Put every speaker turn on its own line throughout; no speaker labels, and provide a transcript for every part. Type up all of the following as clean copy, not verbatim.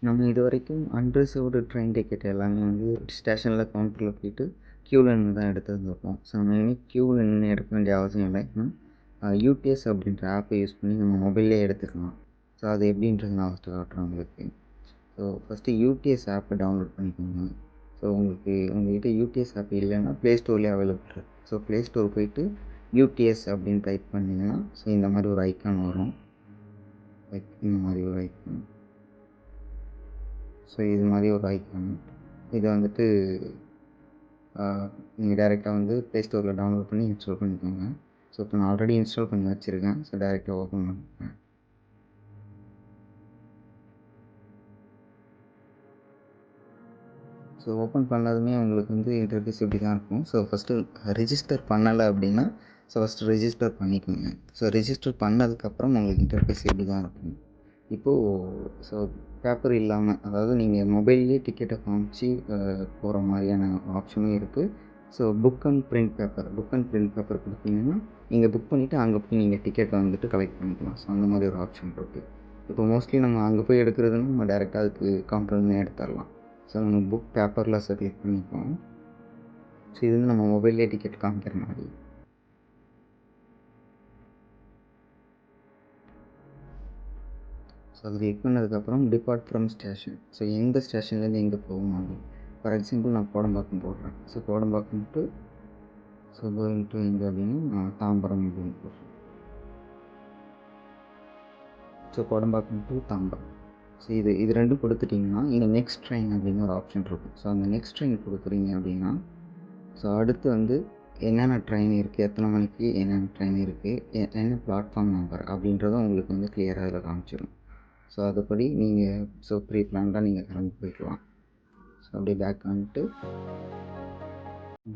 நம்ம இதுவரைக்கும் unreserved train ticket எல்லாமே வந்து ஸ்டேஷனில் கவுண்டரில் போயிட்டு க்யூவில் நின்று தான் எடுத்துருந்துருப்போம். ஸோ நம்ம இனிமேல் க்யூவில் நின்று எடுக்க வேண்டிய அவசியம் இல்லை. யூடிஎஸ் அப்படின்ற ஆப்பை யூஸ் பண்ணி நம்ம மொபைல்லே எடுத்துக்கலாம். ஸோ அது எப்படின்றது நான் ஃபஸ்ட்டு காட்டுறேன் உங்களுக்கு. ஸோ ஃபஸ்ட்டு யூடிஎஸ் ஆப்பை டவுன்லோட் பண்ணிக்கோங்க. ஸோ உங்கள்கிட்ட யூடிஎஸ் ஆப் இல்லைன்னா ப்ளே ஸ்டோர்லேயே அவைலபிள் இருக்குது. ஸோ ப்ளே ஸ்டோர் போயிட்டு யூடிஎஸ் அப்படின்னு டைப் பண்ணிங்கன்னா ஸோ இந்த மாதிரி ஒரு ஐக்கான் வரும். இந்த மாதிரி ஒரு ஐக்கான். ஸோ இது மாதிரி ஒரு ஐக்கான். இதை வந்துட்டு நீங்கள் டேரெக்டாக வந்து ப்ளே ஸ்டோரில் டவுன்லோட் பண்ணி இன்ஸ்டால் பண்ணிக்கோங்க. ஸோ இப்போ நான் ஆல்ரெடி இன்ஸ்டால் பண்ணி வச்சுருக்கேன். ஸோ டேரெக்டாக ஓப்பன் பண்ணிக்கேன். ஸோ ஓப்பன் பண்ணதுமே உங்களுக்கு வந்து இன்டர்ஃபேஸ் இப்படி தான் இருக்கும். ஸோ ஃபஸ்ட்டு ரிஜிஸ்டர் பண்ணலை அப்படின்னா ஃபஸ்ட்டு ரிஜிஸ்டர் பண்ணிக்கோங்க. ஸோ ரிஜிஸ்டர் பண்ணதுக்கப்புறம் உங்களுக்கு இன்டர்ஃபேஸ் இப்படி தான் இருக்கும். இப்போது பேப்பர் இல்லாமல், அதாவது நீங்கள் மொபைல்லேயே டிக்கெட்டை காமிச்சு போகிற மாதிரியான ஆப்ஷனும் இருக்குது. So book and print paper கொடுத்தீங்கன்னா நீங்கள் புக் பண்ணிவிட்டு அங்கே போய் நீங்கள் டிக்கெட்டை வந்துட்டு கலெக்ட் பண்ணிக்கலாம். ஸோ அந்த மாதிரி ஒரு ஆப்ஷன் இருக்குது. இப்போ மோஸ்ட்லி நம்ம அங்கே போய் எடுக்கிறதுன்னு நம்ம டேரெக்டாக அதுக்கு கவுண்டர்லேயே எடுத்துடலாம். ஸோ நம்ம புக் பேப்பர்லெஸ்ஸை கிளிக் பண்ணிப்போம். ஸோ இது வந்து நம்ம மொபைல்லேயே டிக்கெட் காமிக்கிற மாதிரி. ஸோ அது கிளிக் பண்ணதுக்கப்புறம் டிபார்ட் ஃப்ரம் ஸ்டேஷன். ஸோ எந்த ஸ்டேஷன்லேருந்து எங்கே போகணும் அப்படின்னு. ஃபார் எக்ஸாம்பிள் நான் கோடம்பாக்கம் போடுறேன். So Kodambakkam to going to எங்கே அப்படின்னா நான் தாம்பரம் அப்படின்னு போடுறேன். So Kodambakkam to Tambaram. So இது ரெண்டும் கொடுத்துட்டிங்கன்னா இங்கே நெக்ஸ்ட் ட்ரெயின் அப்படின்னு ஒரு ஆப்ஷன் இருக்கும். ஸோ அந்த நெக்ஸ்ட் ட்ரெயின் கொடுக்குறீங்க அப்படின்னா ஸோ அடுத்து வந்து என்னென்ன ட்ரெயின் இருக்குது, எத்தனை மணிக்கு என்னென்ன ட்ரெயின் இருக்குது, என்ன பிளாட்ஃபார்ம் நம்பர் அப்படின்றதும் உங்களுக்கு வந்து கிளியராக இதில் காமிச்சிடும். ஸோ அதுபடி நீங்கள் ப்ரீ பிளான்டாக நீங்கள் கிளம்பி போய்க்கலாம். ஸோ அப்படியே பேக் வந்துட்டு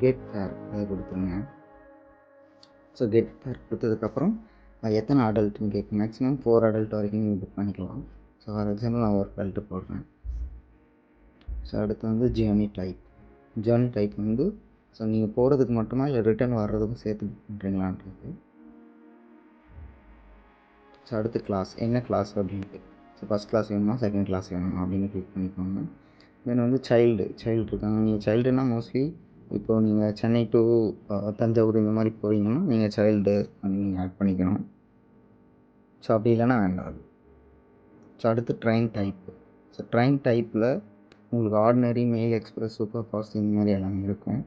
கெட் ஃபேர் அதை கொடுத்துருங்க. ஸோ கெட் ஃபேர் கொடுத்ததுக்கப்புறம் எத்தனை அடல்ட்டுன்னு கேட்கும். மேக்ஸிமம் 4 அடல்ட் வரைக்கும் நீங்கள் புக் பண்ணிக்கலாம். ஸோ ஃபார் எக்ஸாம்பிள் நான் ஒரு அடல்ட்டு போடுறேன். ஸோ அடுத்து வந்து ஜேர்னி டைப் வந்து ஸோ நீங்கள் போகிறதுக்கு மட்டுமா இல்லை ரிட்டர்ன் வர்றதுக்கும் சேர்த்து புக் பண்ணுறீங்களான்றது. ஸோ அடுத்து கிளாஸ், என்ன கிளாஸ் அப்படின்ட்டு. ஸோ ஃபஸ்ட் கிளாஸ் வேணுமா செகண்ட் கிளாஸ் வேணுமா அப்படின்னு கிளிக் பண்ணிக்கோங்க. தென் வந்து சைல்டு இருக்காங்க. நீங்கள் சைல்டுனா மோஸ்ட்லி இப்போது நீங்கள் சென்னை டு தஞ்சாவூர் இந்த மாதிரி போகிறீங்கன்னா நீங்கள் சைல்டு நீங்கள் ஆட் பண்ணிக்கணும். ஸோ அப்படி இல்லைன்னா வேண்டாம். ஸோ அடுத்து ட்ரெயின் டைப்பில் உங்களுக்கு ordinary, mail express, super fast இந்த மாதிரி எல்லாமே இருக்கும்.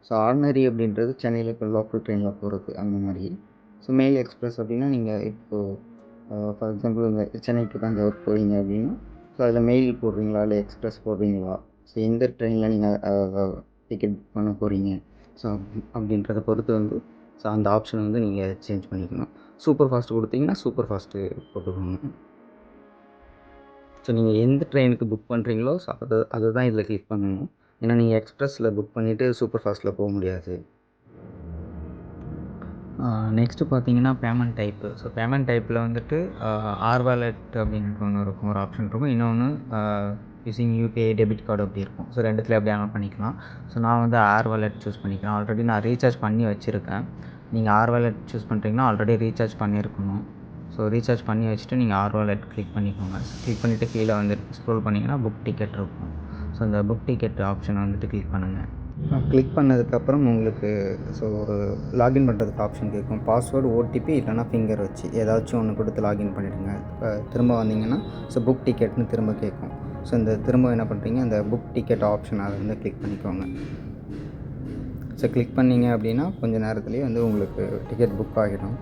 ஸோ ஆர்டினரி அப்படின்றது சென்னையில் இப்போ லோக்கல் ட்ரெயினில் போகிறது அந்த மாதிரி. ஸோ மெயில் எக்ஸ்பிரஸ் அப்படின்னா நீங்கள் இப்போது ஃபார் எக்ஸாம்பிள் இந்த சென்னை டு தஞ்சாவூர் போகிறீங்க அப்படின்னா ஸோ அதில் மெயில் போடுறீங்களா இல்லை எக்ஸ்பிரஸ் போடுறீங்களா, ஸோ எந்த ட்ரெயினில் நீங்கள் டிக்கெட் புக் பண்ண போகிறீங்க ஸோ அப்படின்றத பொறுத்து வந்து ஸோ அந்த ஆப்ஷன் வந்து நீங்கள் சேஞ்ச் பண்ணிக்கணும். சூப்பர் ஃபாஸ்ட் கொடுத்தீங்கன்னா சூப்பர் ஃபாஸ்ட்டு போட்டுக்கோங்க. ஸோ நீங்கள் எந்த ட்ரெயினுக்கு புக் பண்ணுறீங்களோ ஸோ அதை தான் இதில் கிளிக் பண்ணணும். ஏன்னா நீங்கள் எக்ஸ்பிரஸில் புக் பண்ணிவிட்டு சூப்பர் ஃபாஸ்ட்டில் போக முடியாது. நெக்ஸ்ட்டு பார்த்தீங்கன்னா பேமெண்ட் டைப்பு. ஸோ பேமெண்ட் டைப்பில் வந்துட்டு ஆர் வாலெட் அப்படின்ட்டு ஒன்று இருக்கும், ஒரு ஆப்ஷன் இருக்கும். இன்னொன்று யூஸிங் யூபிஐ டெபிட் கார்டு அப்படி இருக்கும். ஸோ ரெண்டுத்தில் எப்படி ஆன் பண்ணிக்கலாம். ஸோ நான் வந்து ஆர் வாலெட் சூஸ் பண்ணிக்கிறேன். ஆல்ரெடி நான் ரீசார்ஜ் பண்ணி வச்சுருக்கேன். நீங்கள் ஆர் வாலெட் சூஸ் பண்ணுறீங்கன்னா ஆல்ரெடி ரீசார்ஜ் பண்ணியிருக்கணும். ஸோ ரீசார்ஜ் பண்ணி வச்சுட்டு நீங்கள் ஆர் வாலெட் கிளிக் பண்ணிக்கோங்க. கிளிக் பண்ணிவிட்டு கீழே வந்து ஸ்க்ரோல் பண்ணிங்கன்னா புக் டிக்கெட் இருக்கும். ஸோ இந்த புக் டிக்கெட் ஆப்ஷனை வந்துட்டு கிளிக் பண்ணுங்கள். கிளிக் பண்ணதுக்கப்புறம் உங்களுக்கு ஸோ ஒரு லாகின் பண்ணுறதுக்கு ஆப்ஷன் கேட்கும். பாஸ்வேர்டு, ஓடிபி இல்லைனா ஃபிங்கர் வச்சு ஏதாச்சும் ஒன்று கொடுத்து லாகின் பண்ணிவிடுங்க. திரும்ப வந்தீங்கன்னா ஸோ புக் டிக்கெட்னு திரும்ப கேட்கும். ஸோ இந்த திரும்ப என்ன பண்ணுறீங்க, அந்த புக் டிக்கெட் ஆப்ஷன் அதை வந்து கிளிக் பண்ணிக்கோங்க. ஸோ கிளிக் பண்ணிங்க அப்படின்னா கொஞ்சம் நேரத்துலேயே வந்து உங்களுக்கு டிக்கெட் புக் ஆகிடும்.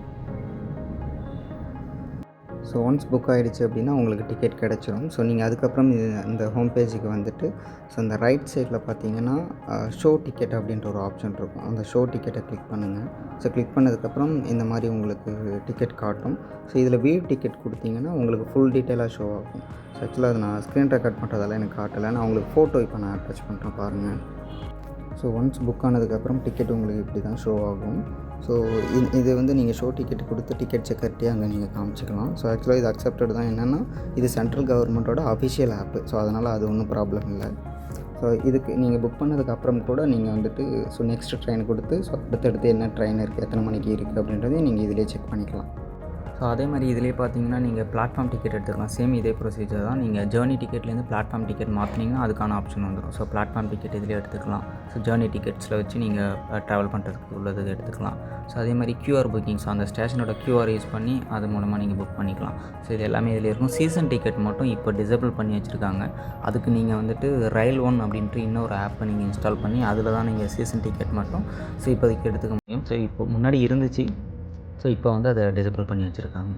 ஸோ ஒன்ஸ் புக் ஆகிடுச்சு அப்படின்னா உங்களுக்கு டிக்கெட் கிடச்சிரும். ஸோ நீங்கள் அதுக்கப்புறம் இந்த ஹோம் பேஜுக்கு வந்துட்டு ஸோ இந்த ரைட் சைடில் பார்த்தீங்கன்னா ஷோ டிக்கெட் அப்படின்ற ஒரு ஆப்ஷன் இருக்கும். அந்த ஷோ டிக்கெட்டை கிளிக் பண்ணுங்கள். ஸோ கிளிக் பண்ணதுக்கப்புறம் இந்த மாதிரி உங்களுக்கு டிக்கெட் காட்டும். ஸோ இதில் வியூ டிக்கெட் கொடுத்தீங்கன்னா உங்களுக்கு ஃபுல் டீட்டெயிலாக ஷோ ஆகும். ஸோ ஆக்சுவலாக அது நான் ஸ்க்ரீன் ரெக்கார்ட் பண்ணுறதால எனக்கு காட்டலை. நான் உங்களுக்கு ஃபோட்டோ இப்போ நான் அட்டாச் பண்ணுறேன் பாருங்கள். ஸோ ஒன்ஸ் புக் ஆனதுக்கப்புறம் டிக்கெட் உங்களுக்கு இப்படி தான் ஷோ ஆகும். ஸோ இது வந்து நீங்கள் ஷோ டிக்கெட் கொடுத்து டிக்கெட் செக்கர்ட்டே அங்கே நீங்கள் காமிச்சிக்கலாம். ஸோ ஆக்சுவலாக இது அக்செப்டட் தான். என்னென்னா இது சென்ட்ரல் கவர்மெண்ட்டோட அஃபிஷியல் ஆப்பு. ஸோ அதனால் அது ஒன்றும் ப்ராப்ளம் இல்லை. ஸோ இதுக்கு நீங்கள் புக் பண்ணதுக்கப்புறம் கூட நீங்கள் வந்துட்டு ஸோ நெக்ஸ்ட் ட்ரெயின் கொடுத்து ஸோ அடுத்தடுத்து என்ன ட்ரெயின் இருக்குது, எத்தனை மணிக்கு இருக்குது அப்படின்றதையும் நீங்கள் இதிலே செக் பண்ணிக்கலாம். ஸோ
ஸோ அதே மாதிரி இதிலே பார்த்தீங்கன்னா நீங்கள் பிளாட்ஃபார்ம் டிக்கெட் எடுத்துக்கலாம். சேம் இதே ப்ரொசீஜர் தான். நீங்கள் ஜேர்னி டிக்கெட்லேருந்து பிளாட்ஃபார்ம் டிக்கெட் மாற்றினீங்கன்னா அதுக்கான ஆப்ஷன் வந்துடும். ஸோ பிளாட்ஃபார்ம் டிக்கெட் இதிலே எடுத்துக்கலாம். ஸோ ஜேர்னி டிக்கெட்ஸில் வச்சு நீங்கள் ட்ராவல் பண்ணுறதுக்கு உள்ளது எடுத்துக்கலாம். ஸோ அதே மாதிரி QR புக்கிங்ஸ் அந்த ஸ்டேஷனோட QR யூஸ் பண்ணி அது மூலமாக நீங்கள் புக் பண்ணிக்கலாம். ஸோ இது எல்லாமே இதில் இருக்கும். சீசன் டிக்கெட் மட்டும் இப்போ டிசேபிள் பண்ணி வச்சுருக்காங்க. அதுக்கு நீங்கள் வந்துட்டு ரயில் ஒன் அப்படின்ட்டு இன்னொரு ஆப்பை நீங்கள் இன்ஸ்டால் பண்ணி அதில் தான் நீங்கள் சீசன் டிக்கெட் மட்டும் ஸோ இப்போதைக்கு எடுத்துக்க முடியும். ஸோ இப்போ முன்னாடி இருந்துச்சு. ஸோ இப்போ வந்து அதை டிசேபிள் பண்ணி வச்சுருக்காங்க.